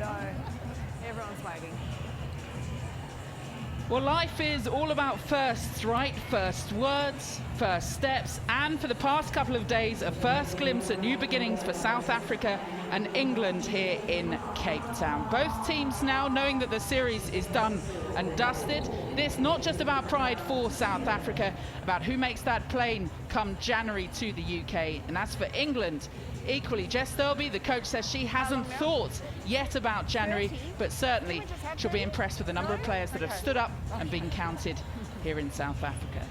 know. Everyone's waiting. Well, life is all about firsts, right? First words, first steps, and for the past couple of days, a first glimpse at new beginnings for South Africa and England here in Cape Town. Both teams now knowing that the series is done and dusted. This not just about pride for South Africa, about who makes that plane come January to the UK. And as for England, equally, Jess Thirlby, the coach, says she hasn't thought yet about January, but certainly she'll be impressed with the number of players that have stood up and been counted here in South Africa.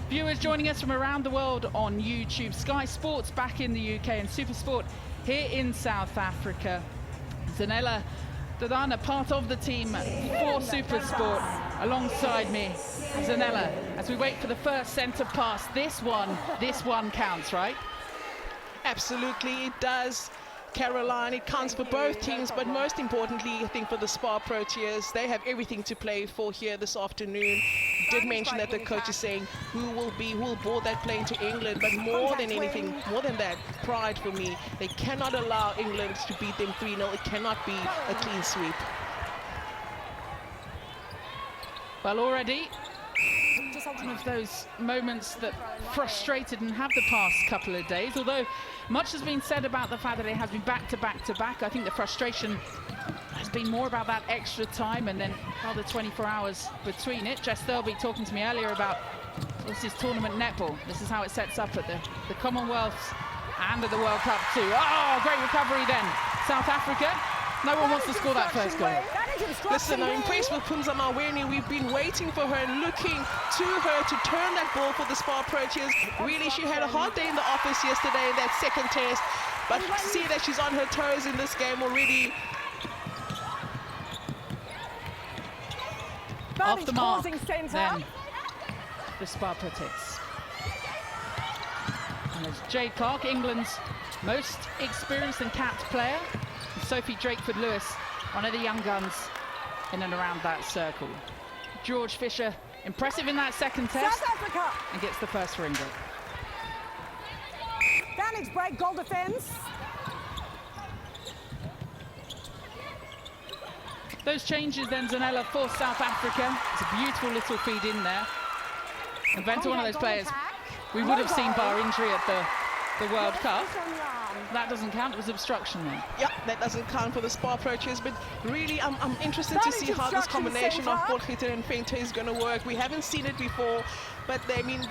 Viewers joining us from around the world on YouTube, Sky Sports back in the UK and SuperSport here in South Africa. Zanella Dodana, part of the team for SuperSport, alongside me. Zanella, as we wait for the first centre pass, this one counts, right? Absolutely, it does, Caroline. It counts for both teams, but most importantly, I think for the SPAR Proteas, they have everything to play for here this afternoon. You did mention that the coach is saying who will board that plane to England, but more than anything, more than that, pride for me. They cannot allow England to beat them 3-0. It cannot be a clean sweep. Well, already one of those moments that frustrated and have the past couple of days, although much has been said about the fact that it has been back to back to back. I think the frustration has been more about that extra time and then other 24 hours between it. Jess Thirlby talking to me earlier about this is tournament netball. This is how it sets up at the Commonwealths and at the World Cup too. Oh, great recovery then. South Africa. No one wants to score that first goal. Listen, I'm impressed with Phumza Maweni. We've been waiting for her and looking to her to turn that ball for the SPAR Proteas. Really, she had a hard day in the office yesterday in that second test, but see that she's on her toes in this game already. Off the mark, then the SPAR Proteas. And there's Jade Clark, England's most experienced and capped player. Sophie Drakeford-Lewis, one of the young guns in and around that circle. George Fisher, impressive in that second test, and gets the first for England. Vantage break, goal defence. Those changes then, Zanella, for South Africa. It's a beautiful little feed in there. And Venter, one of those players we would have seen bar injury at the World Cup. That doesn't count, it was obstruction then. Yep, that doesn't count for the SPAR Proteas, but really I'm interested to see how this combination of Potgieter and Venter is going to work. We haven't seen it before, but they've got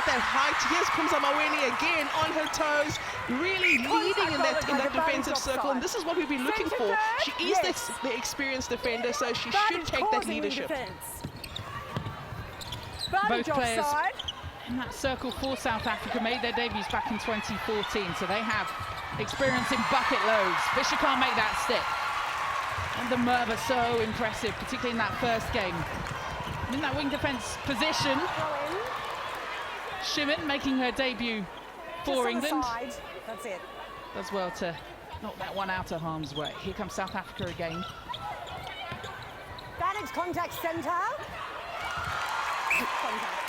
that height. Here's Phumza Maweni again on her toes, really leading in that defensive circle, and this is what we've been looking for. She is the experienced defender, so she should take that leadership. Both players in that circle for South Africa made their debuts back in 2014, so they have experience in bucket loads. Fisher can't make that stick. And the Merva so impressive, particularly in that first game. In that wing defence position, Shimon making her debut for England. That's it. Does well to knock that one out of harm's way. Here comes South Africa again. Vantage contact centre. Contact.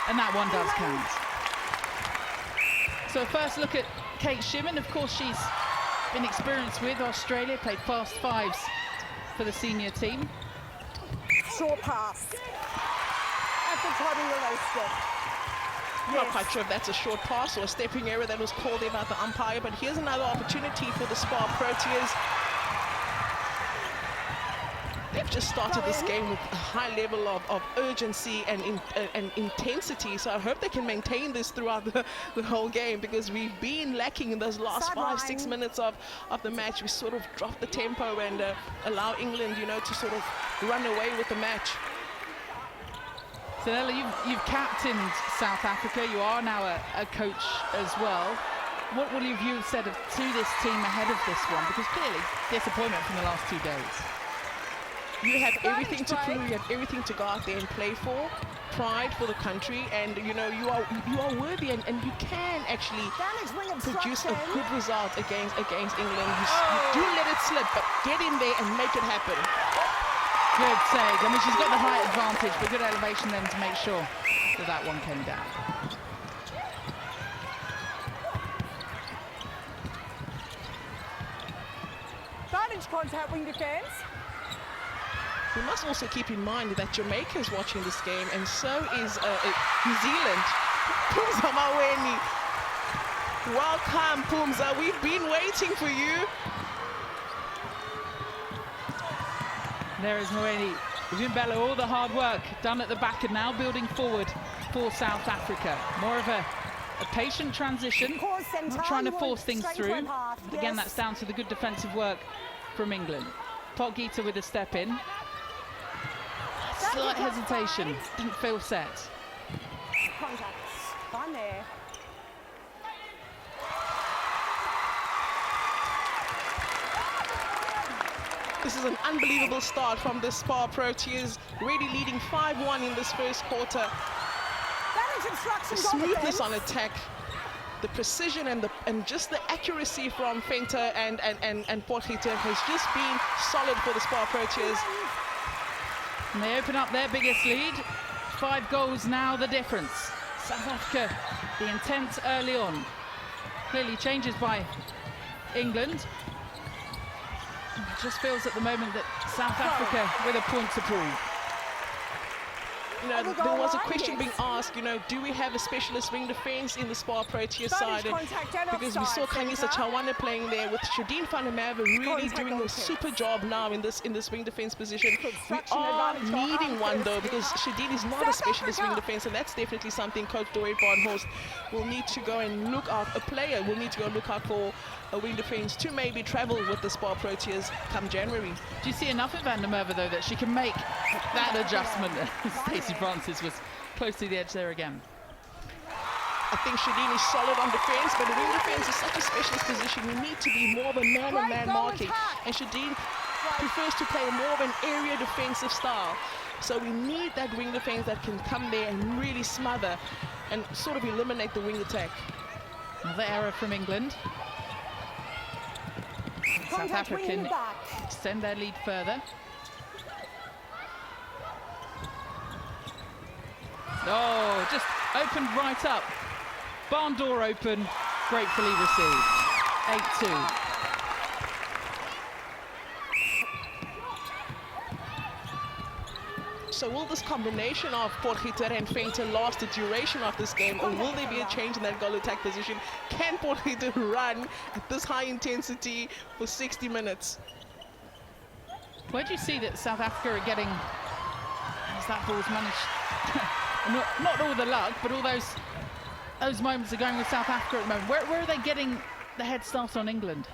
And that one does count. So a first look at Kate Shimon. Of course, she's been experienced with Australia, played fast fives for the senior team. Short pass. At the time of the step. I'm not quite sure if that's a short pass or a stepping error that was called in by the umpire, but here's another opportunity for the SPAR Proteas. They've just started this game with a high level of urgency and intensity, so I hope they can maintain this throughout the whole game, because we've been lacking in those last 5-6 minutes of the match. We sort of dropped the tempo and allow England, to sort of run away with the match. So Ella, you've captained South Africa. You are now a coach as well. What will you have said to this team ahead of this one? Because clearly disappointment from the last 2 days. You have everything to prove, you have everything to go out there and play for, pride for the country, and you are worthy, and you can actually produce a good result against England. You do let it slip, but get in there and make it happen. Good save. I mean, she's got the height advantage, but good elevation then to make sure that one came down. Advantage contact wing defence. We must also keep in mind that Jamaica is watching this game, and so is New Zealand. Pumza Maweni. Welcome, Pumza. We've been waiting for you. There is Maweni. Vimbello, all the hard work done at the back and now building forward for South Africa. More of a patient transition, not trying to force things through. Again, that's down to the good defensive work from England. Potgieter with a step in. Slight hesitation, didn't feel set. Contacts. Fine there. This is an unbelievable start from the SPAR Proteas, really leading 5-1 in this first quarter. The smoothness on attack, the precision and just the accuracy from Fenter and Potgieter has just been solid for the SPAR Proteas. And they open up their biggest lead. 5 goals now the difference. South Africa, the intent early on. Clearly changes by England. It just feels at the moment that South Africa with a point to prove. You know, there was a question being asked, you know, do we have a specialist wing defence in the SPAR Proteas side? Because we saw Khanyisa Chawana playing there with Shadine van der Merwe really doing a super job now in this wing defence position. We are needing one though, because Shadine is not a specialist wing defence, and that's definitely something Coach Dory Barnhorst will need to go and look out. A player will need to go look out for a wing defence to maybe travel with the SPAR Proteas come January. Do you see enough of van der Merwe though that she can make that adjustment? Stacey Francis was close to the edge there again. I think Shadine is solid on defence, but the wing defence is such a specialist position. You need to be more of a man-on-man marking, and Shadine prefers to play more of an area defensive style. So we need that wing defence that can come there and really smother and sort of eliminate the wing attack. Another error from England. South Africa can extend their lead further. Oh, just opened right up. Barn door open, gratefully received. 8-2. So will this combination of Potgieter and Fenter last the duration of this game, or will there be a change in that goal attack position? Can Potgieter run at this high intensity for 60 minutes? Where do you see that South Africa are getting, as that ball's managed, not all the luck, but all those moments are going with South Africa at the moment. Where are they getting the head start on England?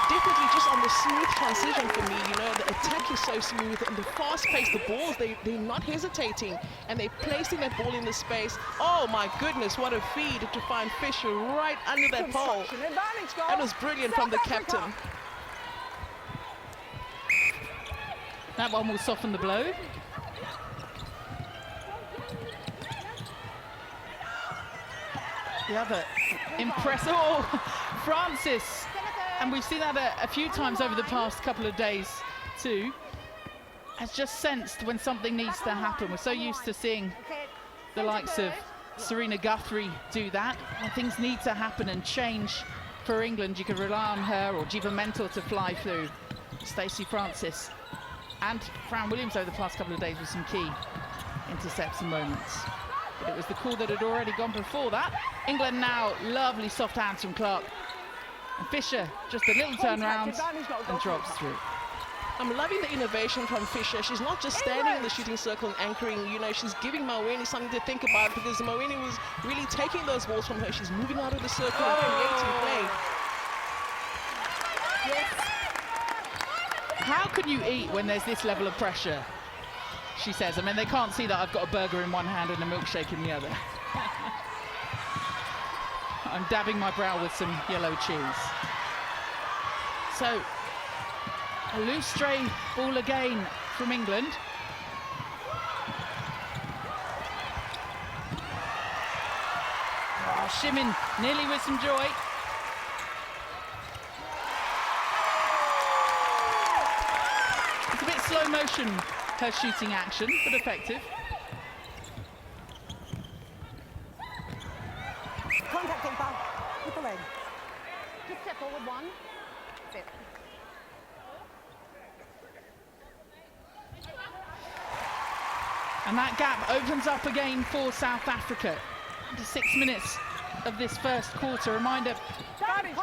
Definitely just on the smooth transition for me, you know, the attack is so smooth and the fast pace, the balls, they're not hesitating and they're placing that ball in the space. Oh my goodness, what a feed to find Fisher right under that pole. That was brilliant from the captain. That one will soften the blow. The other impressive, oh, Francis. And we've seen that a few times over the past couple of days too. Has just sensed when something needs to happen. We're so used to seeing the likes of Serena Guthrie do that. When things need to happen and change for England, you can rely on her or Jiva Mentor to fly through. Stacey Francis and Fran Williams over the past couple of days with some key intercepts and moments. But it was the call that had already gone before that. England now, lovely soft hands from Clark. And Fisher, just a little turnaround and drops through. I'm loving the innovation from Fisher. She's not just standing in the shooting circle and anchoring, you know, she's giving Maweni something to think about, because Maweni was really taking those balls from her. She's moving out of the circle and creating play. Yes. How can you eat when there's this level of pressure? She says. I mean, they can't see that I've got a burger in one hand and a milkshake in the other. I'm dabbing my brow with some yellow cheese. So, a loose stray ball again from England. Oh, Shimin nearly with some joy. It's a bit slow motion, her shooting action, but effective. Contact keeper with the leg. Just step forward one. Sit. And that gap opens up again for South Africa. Into 6 minutes of this first quarter. Reminder,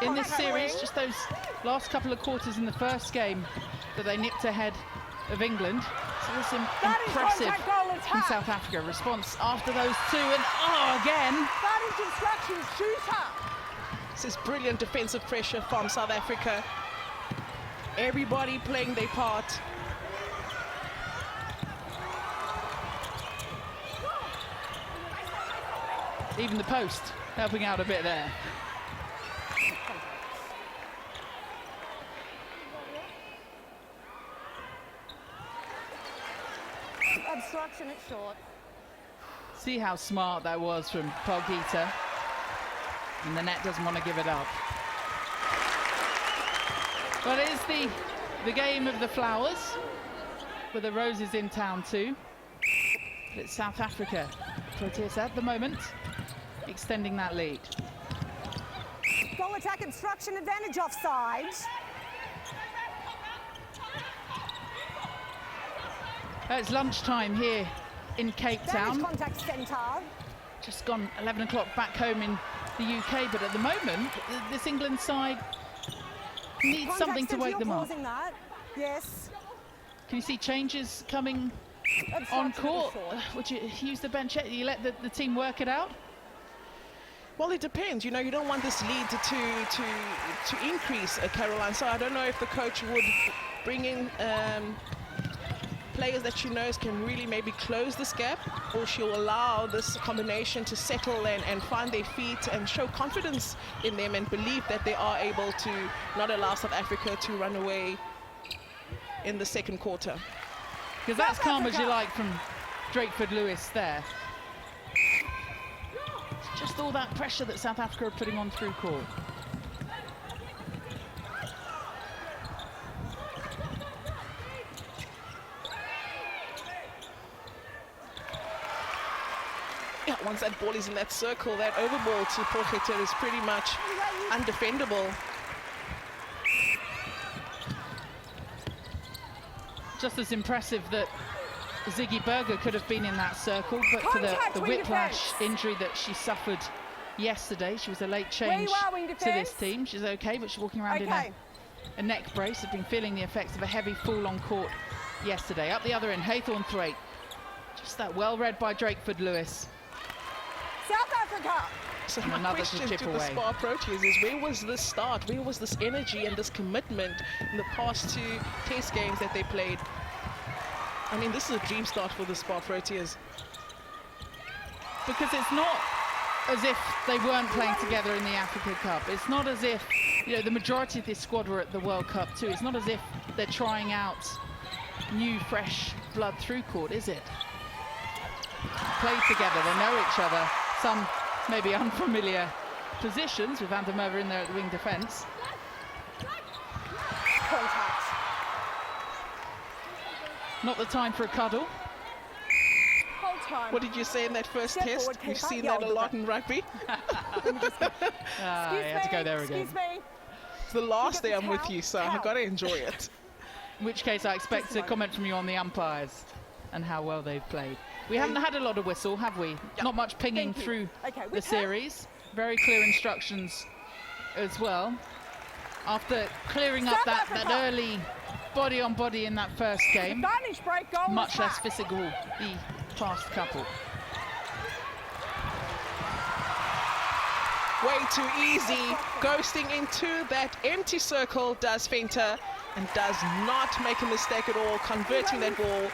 in this series, just those last couple of quarters in the first game that they nipped ahead of England. So this impressive from South Africa. Response after those two, and again. That is instruction, shooter. This is brilliant defensive pressure from South Africa. Everybody playing their part. Even the post helping out a bit there. Obstruction, it's short. See how smart that was from Pogita. And the net doesn't want to give it up. But it is the game of the flowers, with the roses in town too. But it's South Africa. Proteas at the moment extending that lead. Goal attack obstruction, advantage offside. It's lunchtime here in Cape Town. Contact centre. Just gone 11 o'clock back home in the UK, but at the moment, this England side needs something to wake them up. That. Yes. Can you see changes coming on court? Would you use the bench? You let the team work it out? Well, it depends. You know, you don't want this lead to increase, Caroline. So I don't know if the coach would bring in players that she knows can really maybe close this gap, or she'll allow this combination to settle and find their feet and show confidence in them and believe that they are able to not allow South Africa to run away in the second quarter. Because that's calm as you like from Drakeford Lewis there. It's just all that pressure that South Africa are putting on through court. Yeah, once that ball is in that circle, that overball to Proteas is pretty much undefendable. Just as impressive that Ziggy Berger could have been in that circle, but for the whiplash injury that she suffered yesterday. She was a late change to this team. She's okay, but she's walking around in a neck brace. Has been feeling the effects of a heavy fall on court yesterday. Up the other end, Haythornthwaite. Just that well read by Drakeford Lewis. South Africa. So my question to the SPAR Proteas is, where was this start? Where was this energy and this commitment in the past two test games that they played? I mean, this is a dream start for the SPAR Proteas. Because it's not as if they weren't playing together in the Africa Cup. It's not as if, you know, the majority of this squad were at the World Cup too. It's not as if they're trying out new, fresh blood through court, is it? Played together, they know each other. Some maybe unfamiliar positions with Van der Merwe in there at the wing defence. Contact. Not the time for a cuddle. Hold time. What did you say in that first test? We've seen that a lot in rugby. You had to go there again. Excuse me. It's the last day I'm with you, so I've got to enjoy it. In which case I expect a comment from you on the umpires and how well they've played. We haven't had a lot of whistle, have we? Yep. Not much pinging through the series. Very clear instructions as well. After clearing up that early body on body in that first game, much less physical the past couple. Way too easy. Ghosting into that empty circle does Fenter and does not make a mistake at all, converting that ball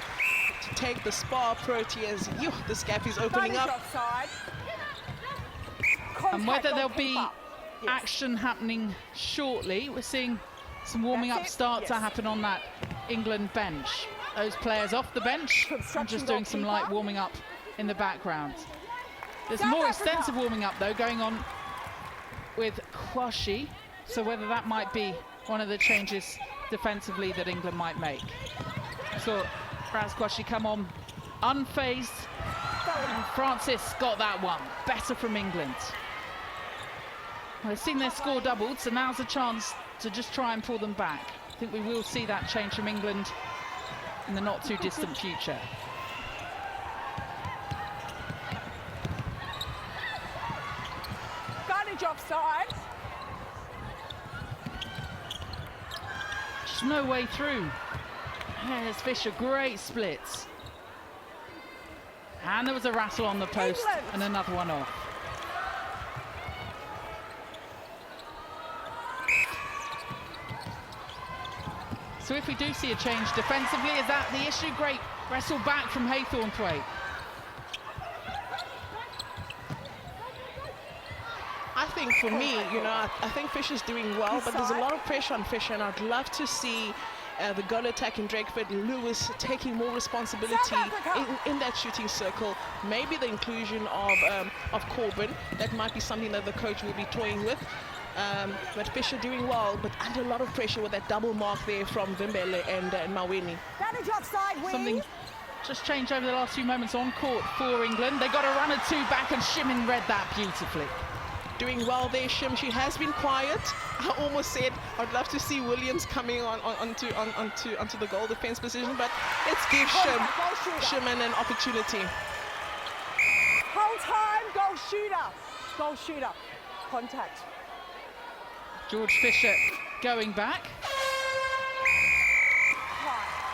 to take the SPAR Proteas. This gap is opening up. And whether there'll be action happening shortly, we're seeing some warming up start to happen on that England bench. Those players off the bench and just doing some light warming up in the background. There's more extensive warming up though going on with Kwashi, so whether that might be one of the changes defensively that England might make. So Raz Kwashi come on unfazed, and Francis got that one. Better from England. They've seen their score doubled, so now's a chance to just try and pull them back. I think we will see that change from England in the not too distant future. Advantage offside. Just no way through. There's Fisher, great splits. And there was a rattle on the post England. and another one off. So if we do see a change defensively, is that the issue? Great wrestle back from Haythornthwaite. I think for me, you know, I think Fisher's doing well, but there's a lot of pressure on Fisher, and I'd love to see the goal attack in Drakeford, Lewis taking more responsibility in that shooting circle. Maybe the inclusion of Corbin, that might be something that the coach will be toying with. But Fisher doing well, but under a lot of pressure with that double mark there from Vimbele and Maweni. Advantage offside, wing. Something just changed over the last few moments on court for England. They got a runner two back, and Shimmin read that beautifully. Doing well there, Shim. She has been quiet. I almost said I'd love to see Williams coming onto the goal defense position, but let's give Shimmin an opportunity. Whole time, goal shooter. Goal shooter. Contact. George Fisher going back.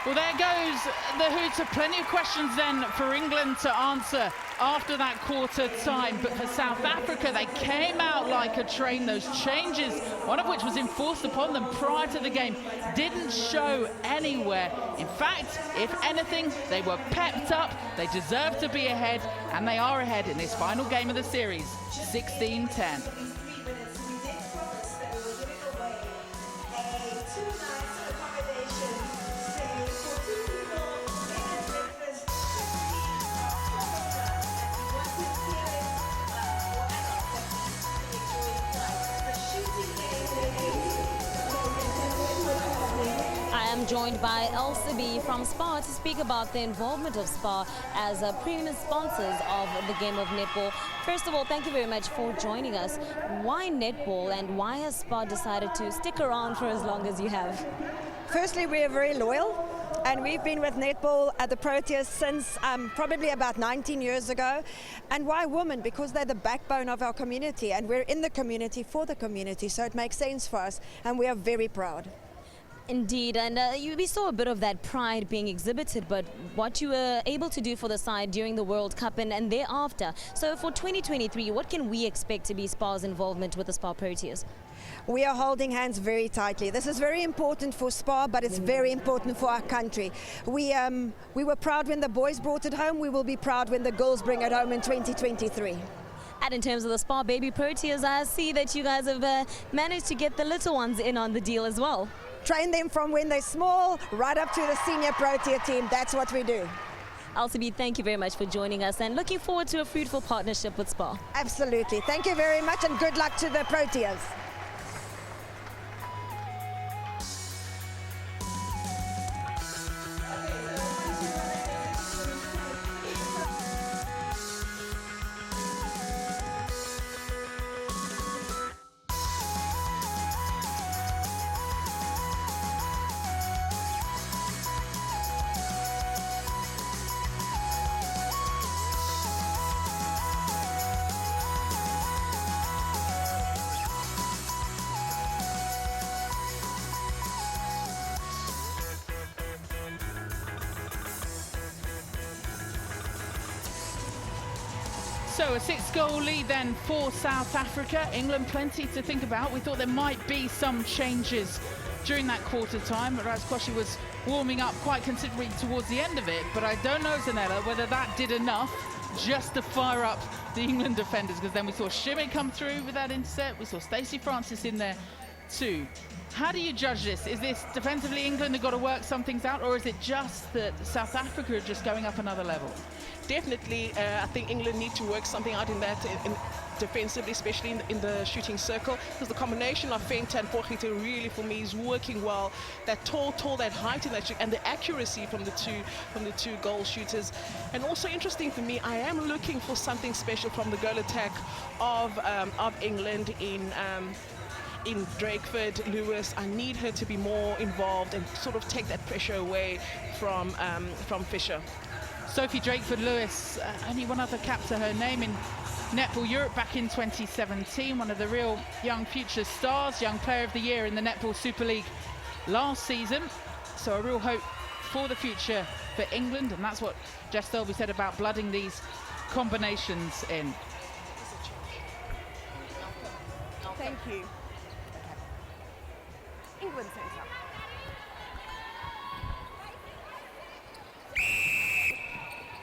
Well, there goes the hooter. Plenty of questions then for England to answer after that quarter time. But for South Africa, they came out like a train. Those changes, one of which was enforced upon them prior to the game, didn't show anywhere. In fact, if anything, they were pepped up. They deserve to be ahead, and they are ahead in this final game of the series, 16-10. Joined by LCB from SPAR to speak about the involvement of SPAR as premium sponsors of the game of netball. First of all, thank you very much for joining us. Why netball, and why has SPAR decided to stick around for as long as you have? Firstly, we are very loyal, and we've been with netball at the Proteas since probably about 19 years ago. And why women? Because they're the backbone of our community, and we're in the community for the community, so it makes sense for us, and we are very proud. Indeed, and we saw a bit of that pride being exhibited, but what you were able to do for the side during the World Cup and thereafter. So for 2023, what can we expect to be SPAR's involvement with the SPAR Proteas? We are holding hands very tightly. This is very important for SPAR, but it's very important for our country. We were proud when the boys brought it home. We will be proud when the girls bring it home in 2023. And in terms of the SPAR Baby Proteas, I see that you guys have managed to get the little ones in on the deal as well. Train them from when they're small right up to the senior Protea team. That's what we do. LCB, thank you very much for joining us, and looking forward to a fruitful partnership with SPAR. Absolutely. Thank you very much, and good luck to the Proteas. So a 6-goal lead then for South Africa. England plenty to think about. We thought there might be some changes during that quarter time. Razquashi was warming up quite considerably towards the end of it, but I don't know, Zanella, whether that did enough just to fire up the England defenders, because then we saw Shimmy come through with that intercept. We saw Stacey Francis in there too. How do you judge this? Is this defensively England have got to work some things out, or is it just that South Africa are just going up another level? Definitely, I think England need to work something out in that, defensively, especially in the shooting circle, because the combination of Fenta and Porgite really, for me, is working well. That tall, that height in that shoot, and the accuracy from the two goal shooters. And also interesting for me, I am looking for something special from the goal attack of England in Drakeford, Lewis. I need her to be more involved and sort of take that pressure away from Fisher. Sophie Drakeford Lewis, only one other cap to her name in Netball Europe back in 2017, one of the real young future stars, young player of the year in the Netball Super League last season. So a real hope for the future for England, and that's what Jess Thirlby said about blooding these combinations in. Thank you. England centre.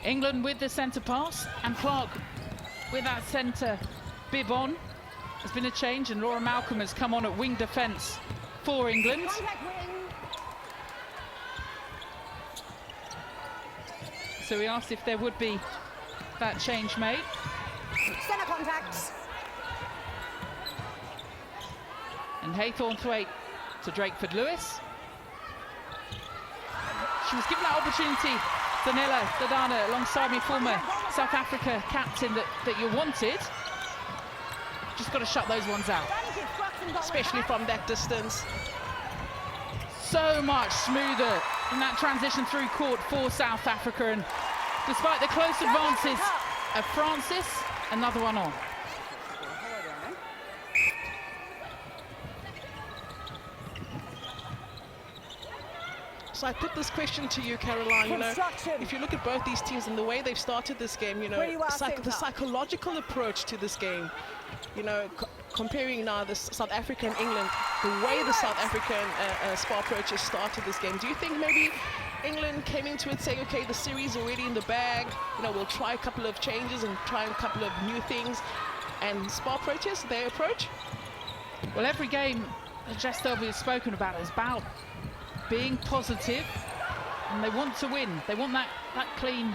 England with the centre pass, and Clark with that centre bib on. There's been a change, and Laura Malcolm has come on at wing defence for England. Contact wing. So we asked if there would be that change made. Centre contacts. And Haythornthwaite to Drakeford Lewis. She was given that opportunity, Danila Dadana, alongside me, former South Africa captain, that you wanted. Just got to shut those ones out. Especially from that distance. So much smoother in that transition through court for South Africa, and despite the close advances of Francis, another one on. So I put this question to you, Caroline. You know, if you look at both these teams and the way they've started this game, you know, the psychological approach to this game, you know, comparing now the South Africa and England, the way the South African SPAR Proteas started this game, do you think maybe England came into it saying, okay, the series already in the bag, you know, we'll try a couple of changes and try a couple of new things, and SPAR Proteas, their approach? Well, every game that Jess Thirlby has spoken about is about being positive, and they want to win. They want that clean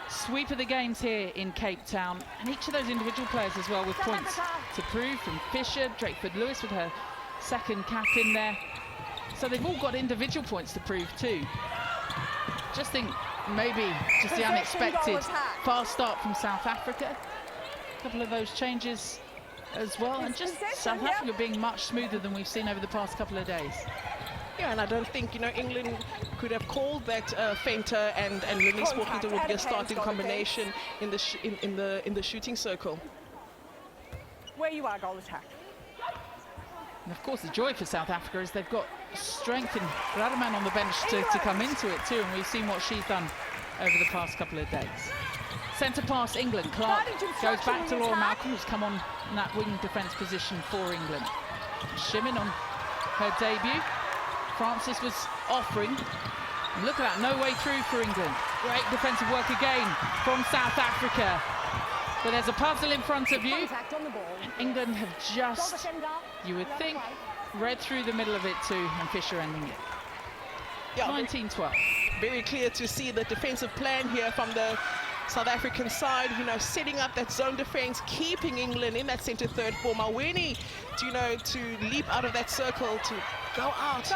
sweep of the games here in Cape Town, and each of those individual players as well with points to prove, from Fisher, Drakeford Lewis with her second cap in there. So they've all got individual points to prove too. Just think maybe just the unexpected fast start from South Africa. A couple of those changes as well, and just South Africa being much smoother than we've seen over the past couple of days. Yeah, and I don't think, you know, England could have called that feinter and release Walkington would be a starting combination in the shooting circle. Where you are, goal attack. And of course, the joy for South Africa is they've got strength in Rademan on the bench to come into it too, and we've seen what she's done over the past couple of days. Centre pass England. Clark goes back to Laura Malcolm, who's come on in that wing defence position for England. Shimmin on her debut. Francis was offering. And look at that, no way through for England. Great defensive work again from South Africa. But there's a puzzle in front of you. And England have just, you would think, read through the middle of it too, and Fisher ending it. Yeah, 19-12. Very clear to see the defensive plan here from the South African side, you know, setting up that zone defense, keeping England in that centre third for Maweni to, you know, to leap out of that circle, to go out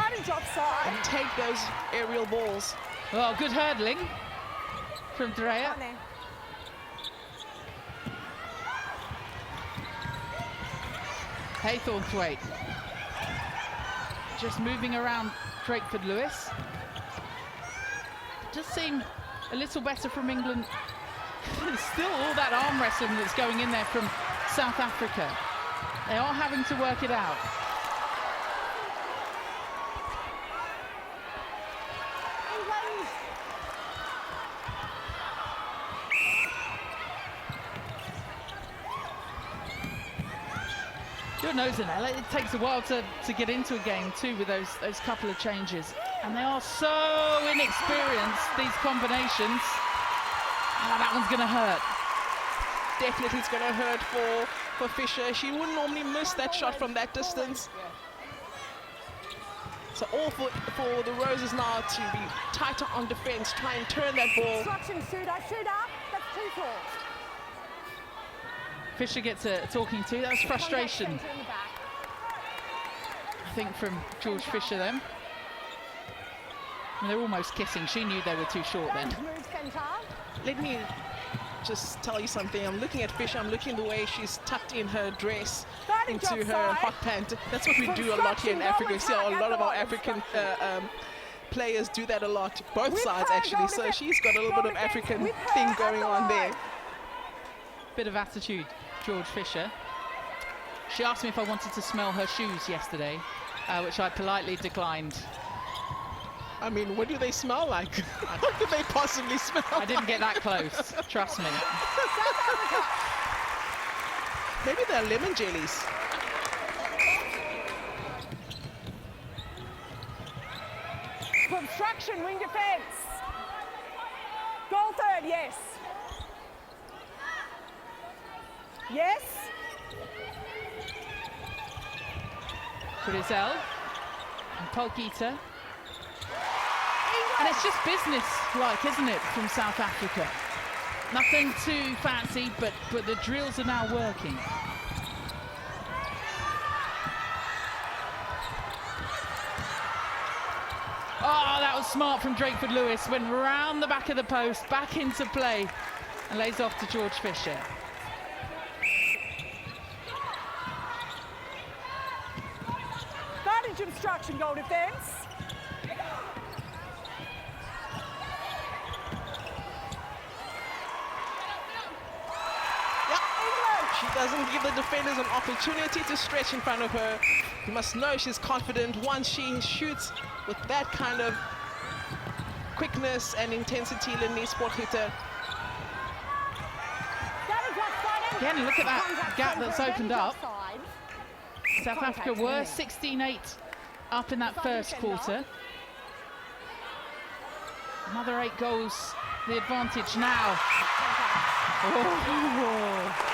and take those aerial balls. Well, good hurdling from Drea. Haythornthwaite just moving around Drakeford Lewis. Does seem a little better from England. Still all that arm wrestling that's going in there from South Africa. They are having to work it out. You're nosing it. It takes a while to get into a game too with those couple of changes. And they are so inexperienced, these combinations. Oh, that one's going to hurt. Definitely it's going to hurt for Fisher. She wouldn't normally miss that shot from that distance. So all for the Roses now to be tighter on defense, try and turn that ball. Instruction, shooter, that's too tall. Fisher gets a talking to. That was frustration, I think, from George Fisher then. And they're almost kissing. She knew they were too short then. Let me just tell you something. I'm looking at Fisher. I'm looking the way she's tucked in her dress into her hot pant. That's what we do a lot here in Africa. We see a lot of our African players do that a lot, both sides actually. So she's got a little bit of African thing going on there. Bit of attitude George Fisher. She asked me if I wanted to smell her shoes yesterday, which I politely declined. I mean, what do they smell like? What do they possibly smell I didn't get that close, trust me. Maybe they're lemon jellies. Obstruction, wing defence. Goal third, yes. Yes. Frizzell and Polgita. And it's just business-like, isn't it, from South Africa? Nothing too fancy, but the drills are now working. Oh, that was smart from Drakeford Lewis. Went round the back of the post, back into play, and lays off to George Fisher. Advantage obstruction, goal defence. She doesn't give the defenders an opportunity to stretch in front of her. You must know she's confident once she shoots with that kind of quickness and intensity. Lenise Potgieter. Again, look at that gap that's opened up. South Africa were 16-8 up in that first quarter. Another 8 goals, the advantage now. Oh.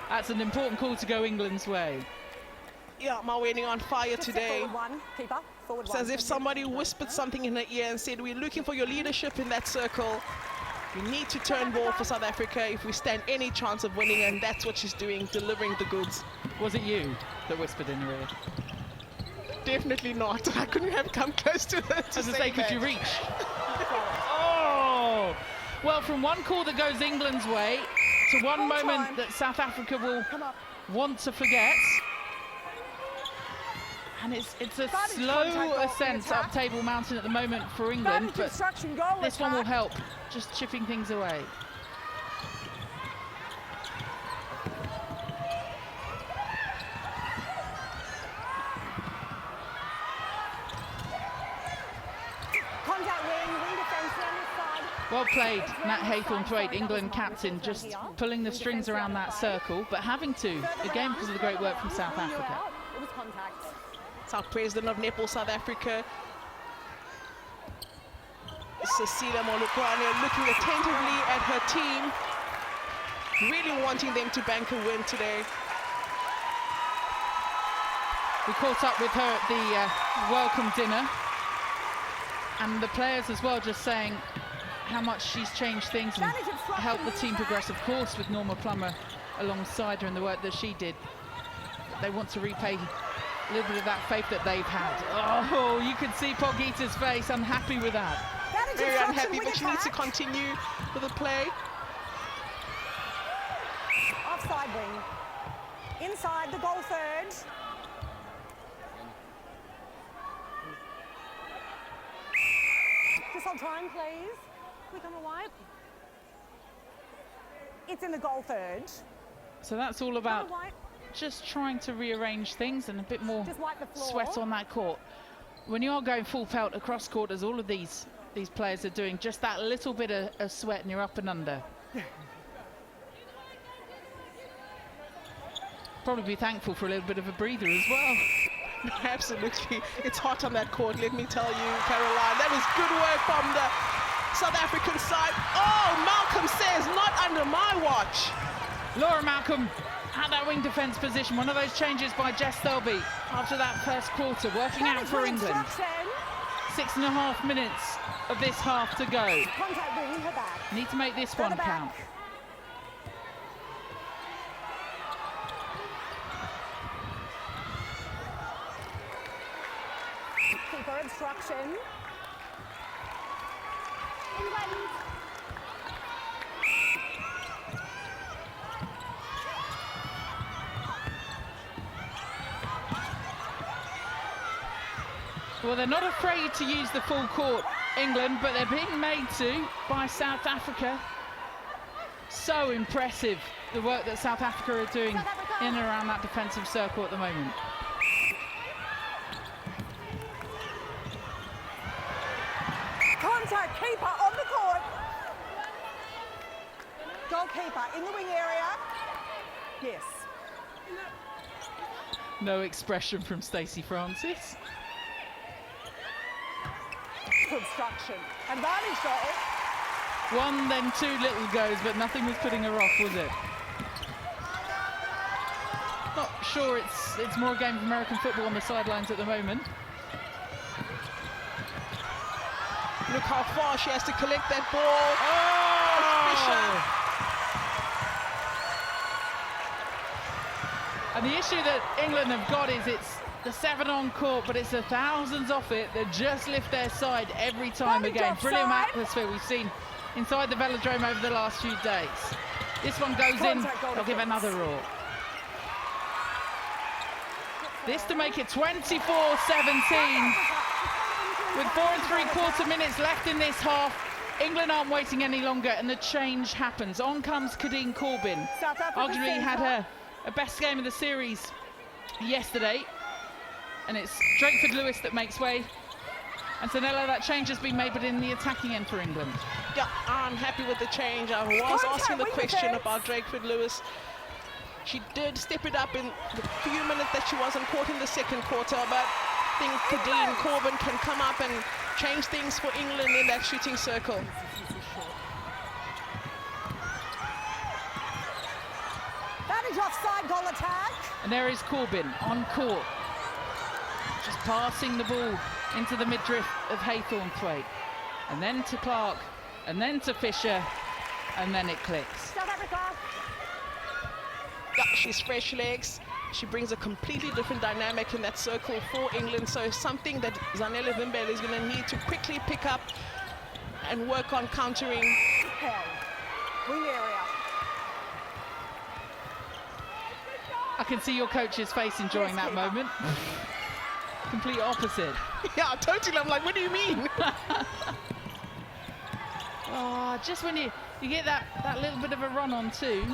That's an important call to go England's way. Yeah, Maweni on fire today. Forward one, keeper. Forward It's one. as if somebody whispered something in her ear and said, we're looking for your leadership in that circle. We need to turn ball for South Africa if we stand any chance of winning, and that's what she's doing, delivering the goods. Was it you that whispered in your ear? Definitely not. I couldn't have come close to her to As I say say, could that. you reach? Oh! Well, from one call that goes England's way to one Full moment time. that South Africa will Come up. want to forget. And it's a Advantage slow contact goal ascent attack. up Table Mountain at the moment for England, Advantage but obstruction, goal this one will attack. help, just chipping things away. Contact wing defence down this side. Well played, Nat Haythornthwaite, England captain, just pulling the strings around that circle, but having to, again because of the great work from South Africa. It was contact. South President of Netball South Africa, Cecilia Molokwane, looking attentively at her team, really wanting them to bank a win today. We caught up with her at the welcome dinner, and the players as well just saying how much she's changed things and helped the team progress, of course, with Norma Plummer alongside her and the work that she did. But they want to repay a little bit of that faith that they've had. Oh, you can see Polgita's face, unhappy with that. Very unhappy, but she needs to continue with the play. Offside wing. Inside the goal third. Just on time, please. Quick on the white. It's in the goal third. So that's all On about the white. just trying to rearrange things and a bit more Just wipe the floor. sweat on that court. When you are going full pelt across court, as all of these players are doing, just that little bit of sweat and you're up and under. Probably be thankful for a little bit of a breather as well. Absolutely. It's hot on that court, let me tell you, Caroline. That was good work from the South African side. Oh, Malcolm says, not under my watch. Laura Malcolm at that wing defence position. One of those changes by Jess Thirlby after that first quarter, working out for England. 6.5 minutes of this half to go. Contact wing, her back. Need to make this Further one count. back. Keeper obstruction. England. Well, they're not afraid to use the full court, England, but they're being made to by South Africa. So impressive, the work that South Africa are doing in and around that defensive circle at the moment. Contact, keeper on the court. Goalkeeper in the wing area. Yes. No expression from Stacey Francis. Obstruction. Advantage goal. One, then two little goes, but nothing was putting her off, was it? Not sure it's more a game of American football on the sidelines at the moment. Look how far she has to collect that ball. Oh! And the issue that England have got is it's the 7 on court, but it's the thousands off it that just lift their side every time again. Brilliant atmosphere we've seen inside the Velodrome over the last few days. This one goes in, they'll give another roar. This to make it 24-17 with 4 3/4 minutes left in this half. England aren't waiting any longer and the change happens. On comes Kadeen Corbin. Arguably had her best game of the series yesterday, and it's Drakeford Lewis that makes way. And Zanella, that change has been made, but in the attacking end for England. Yeah, I'm happy with the change. I was asking the question about Drakeford Lewis. She did step it up in the few minutes that she wasn't caught in the second quarter, but I think Kadeen Corbin can come up and change things for England in that shooting circle. Advantage offside goal attack. And there is Corbin on court, just passing the ball into the midriff of Haythornthwaite, and then to Clark, and then to Fisher, and then it clicks. South Africa. Yeah, she's fresh legs. She brings a completely different dynamic in that circle for England. So something that Zanele Vimbele is going to need to quickly pick up and work on countering. Wing area. I can see your coach's face enjoying that moment. Complete opposite. Yeah, totally. I'm like, what do you mean? Oh, just when you get that little bit of a run on too.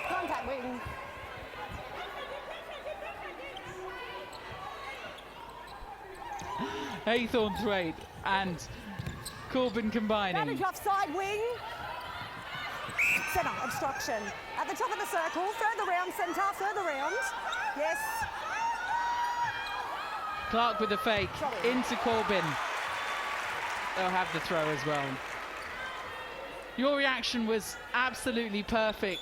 Contact wing. Haythornthwaite and Corbin combining. Advantage offside wing. Centre, obstruction. At the top of the circle, further round, centre, further round. Yes. Clark with the fake, into Corbin. They'll have the throw as well. Your reaction was absolutely perfect,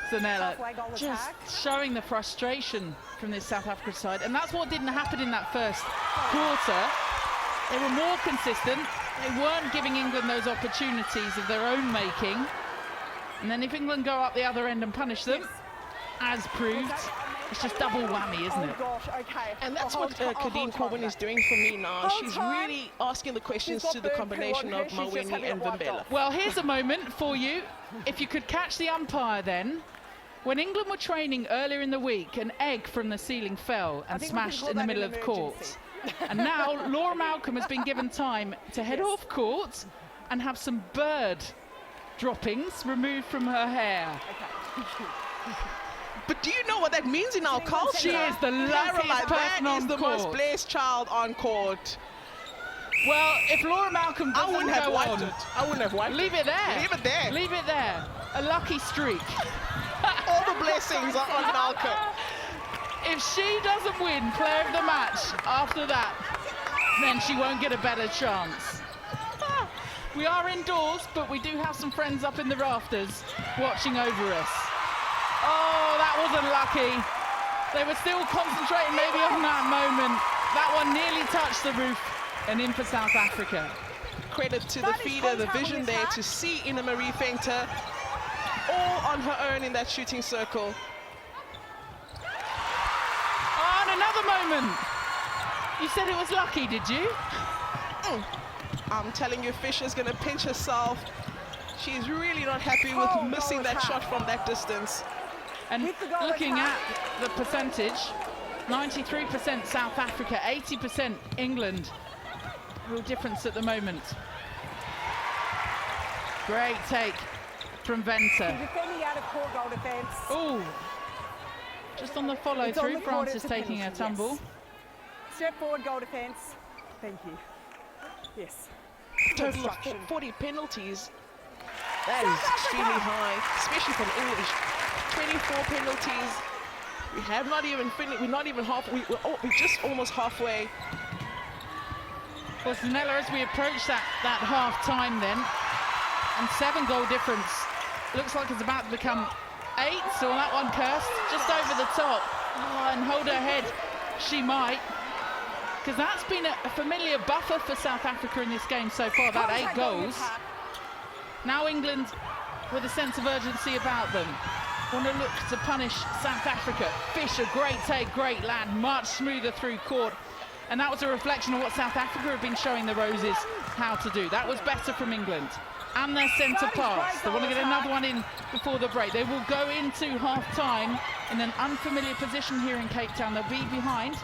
Zanella. Just showing the frustration from this South Africa side. And that's what didn't happen in that first quarter. They were more consistent. They weren't giving England those opportunities of their own making. And then if England go up the other end and punish them, as proved, it's just double whammy, isn't it? Gosh, okay. And that's what Kadeen Corbin is doing for me now. She's really asking the questions to the combination of Maweni and Vimbele. Well, here's a moment for you. If you could catch the umpire then. When England were training earlier in the week, an egg from the ceiling fell and smashed in the middle of court. And now Laura Malcolm has been given time to head off court and have some bird droppings removed from her hair. But do you know what that means in our culture? She is the luckiest person on the court. most blessed child on court. Well, if Laura Malcolm doesn't I wouldn't have go wiped on, it. I wouldn't have wiped leave it there. Leave it there. Leave it there. A lucky streak. All the blessings are on Malcolm. If she doesn't win player of the match after that, then she won't get a better chance. We are indoors, but we do have some friends up in the rafters watching over us. Oh, that wasn't lucky. They were still concentrating maybe on that moment. That one nearly touched the roof and in for South Africa. Credit to the feeder, the vision there to see Ina Marie Venter all on her own in that shooting circle. Oh, and another moment. You said it was lucky, did you? I'm telling you, Fisher's going to pinch herself. She's really not happy with missing that shot from that distance. And looking at the percentage, 93% South Africa, 80% England. real difference at the moment. Great take from Venter. Defending out of court goal defence. Oh, just on the follow It's on through, the court, France it's is a taking a penalty, tumble. yes. Step forward, goal defence. Thank you. Yes. Total of 40 penalties. That is extremely high, especially for the English. 24 penalties. We have not even finished. We're not even half. We're just almost halfway. Well, Zanella, as we approach that half time then, and 7 goal difference, looks like it's about to become 8. So that one cursed just over the top. Oh, and hold her head, she might, because that's been a familiar buffer for South Africa in this game so far, that 8 goals. Now England with a sense of urgency about them. Want to look to punish South Africa. Fisher, great take, great land, much smoother through court. And that was a reflection of what South Africa have been showing the Roses how to do. That was better from England. And their centre pass. They want to get another one in before the break. They will go into half-time in an unfamiliar position here in Cape Town. They'll be behind.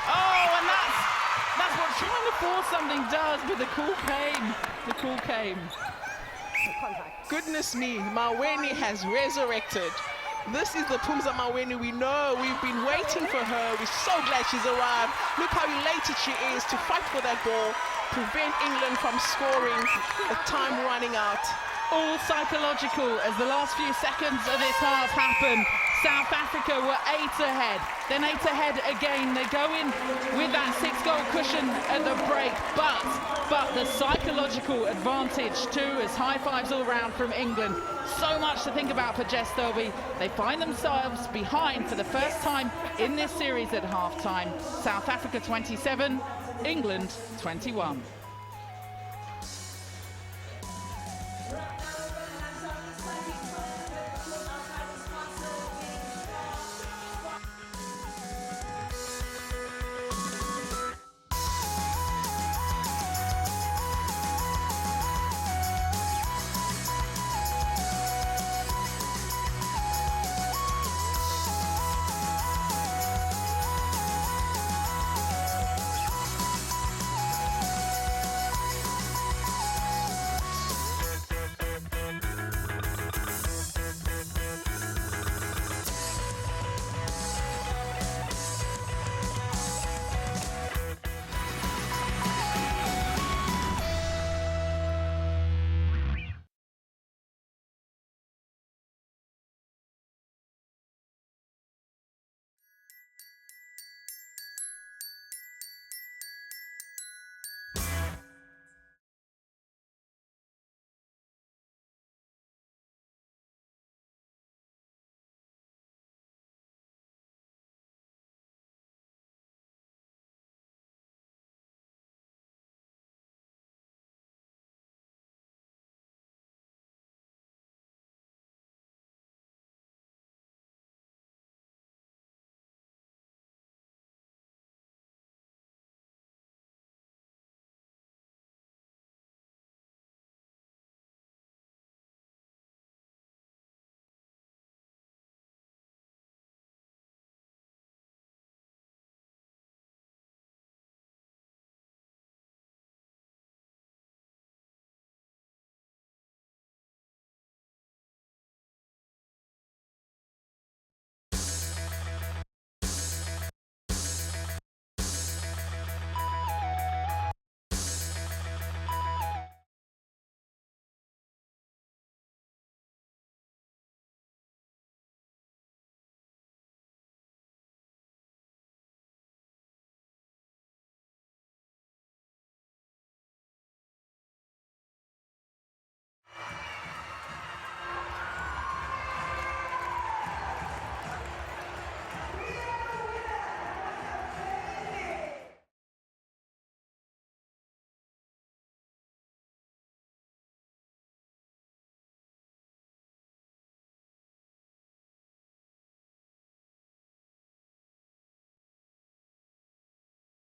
Oh, and that's what trying to force something does, but the call came. The call came. Goodness me, Maweni has resurrected. This is the Phumza Maweni we know. We've been waiting for her. We're so glad she's arrived. Look how elated she is to fight for that ball, prevent England from scoring, the time running out. All psychological as the last few seconds of this half happen. South Africa were 8 ahead, then 8 ahead again. They go in with that 6-goal cushion at the break, but the psychological advantage too, as high fives all around from England. So much to think about for Jess Thirlby. They find themselves behind for the first time in this series at half-time. South Africa 27, England 21.